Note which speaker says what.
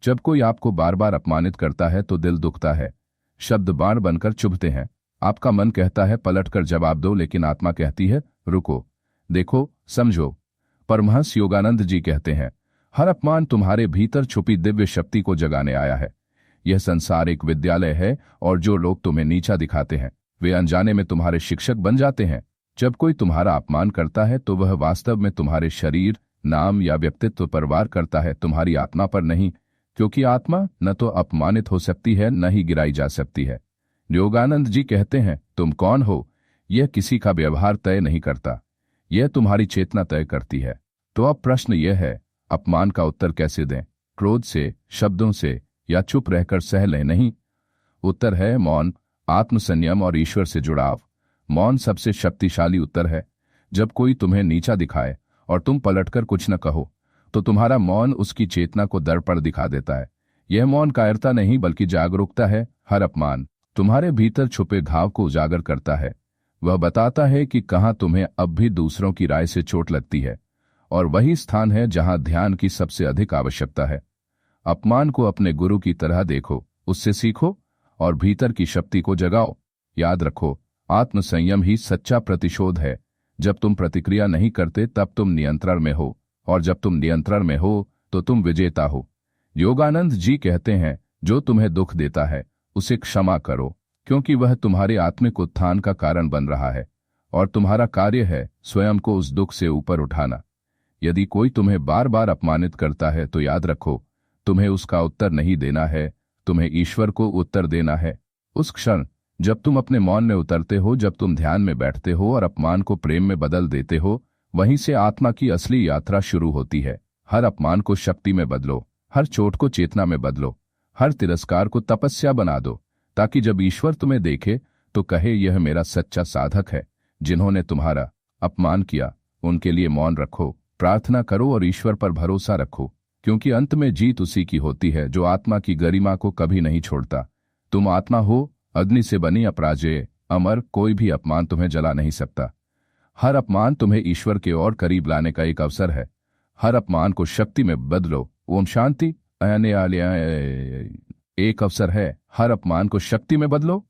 Speaker 1: जब कोई आपको बार बार अपमानित करता है तो दिल दुखता है, शब्द बाण बनकर चुभते हैं। आपका मन कहता है पलटकर जवाब दो, लेकिन आत्मा कहती है रुको, देखो, समझो। परमहंस योगानंद जी कहते हैं, हर अपमान तुम्हारे भीतर छुपी दिव्य शक्ति को जगाने आया है। यह संसार एक विद्यालय है और जो लोग तुम्हें नीचा दिखाते हैं वे अनजाने में तुम्हारे शिक्षक बन जाते हैं। जब कोई तुम्हारा अपमान करता है तो वह वास्तव में तुम्हारे शरीर, नाम या व्यक्तित्व पर वार करता है, तुम्हारी आत्मा पर नहीं, क्योंकि आत्मा न तो अपमानित हो सकती है न ही गिराई जा सकती है। योगानंद जी कहते हैं, तुम कौन हो यह किसी का व्यवहार तय नहीं करता, यह तुम्हारी चेतना तय करती है। तो अब प्रश्न यह है, अपमान का उत्तर कैसे दें? क्रोध से, शब्दों से, या चुप रहकर सह लें? नहीं, उत्तर है मौन, आत्मसंयम और ईश्वर से जुड़ाव। मौन सबसे शक्तिशाली उत्तर है। जब कोई तुम्हें नीचा दिखाए और तुम पलटकर कुछ न कहो तो तुम्हारा मौन उसकी चेतना को दर्पण दिखा देता है। यह मौन कायरता नहीं बल्कि जागरूकता है। हर अपमान तुम्हारे भीतर छुपे घाव को उजागर करता है। वह बताता है कि कहाँ तुम्हें अब भी दूसरों की राय से चोट लगती है, और वही स्थान है जहां ध्यान की सबसे अधिक आवश्यकता है। अपमान को अपने गुरु की तरह देखो, उससे सीखो और भीतर की शक्ति को जगाओ। याद रखो, आत्मसंयम ही सच्चा प्रतिशोध है। जब तुम प्रतिक्रिया नहीं करते तब तुम नियंत्रण में हो, और जब तुम नियंत्रण में हो तो तुम विजेता हो। योगानंद जी कहते हैं, जो तुम्हें दुख देता है उसे क्षमा करो, क्योंकि वह तुम्हारे आत्मिक उत्थान का कारण बन रहा है, और तुम्हारा कार्य है स्वयं को उस दुख से ऊपर उठाना। यदि कोई तुम्हें बार बार अपमानित करता है तो याद रखो, तुम्हें उसका उत्तर नहीं देना है, तुम्हें ईश्वर को उत्तर देना है। उस क्षण जब तुम अपने मौन में उतरते हो, जब तुम ध्यान में बैठते हो और अपमान को प्रेम में बदल देते हो, वहीं से आत्मा की असली यात्रा शुरू होती है। हर अपमान को शक्ति में बदलो, हर चोट को चेतना में बदलो, हर तिरस्कार को तपस्या बना दो, ताकि जब ईश्वर तुम्हें देखे तो कहे, यह मेरा सच्चा साधक है। जिन्होंने तुम्हारा अपमान किया उनके लिए मौन रखो, प्रार्थना करो और ईश्वर पर भरोसा रखो, क्योंकि अंत में जीत उसी की होती है जो आत्मा की गरिमा को कभी नहीं छोड़ता। तुम आत्मा हो, अग्नि से बनी, अपराजेय, अमर। कोई भी अपमान तुम्हें जला नहीं सकता। हर अपमान तुम्हें ईश्वर के और करीब लाने का एक अवसर है। हर अपमान को शक्ति में बदलो। ओम शांति। एक अवसर है, हर अपमान को शक्ति में बदलो।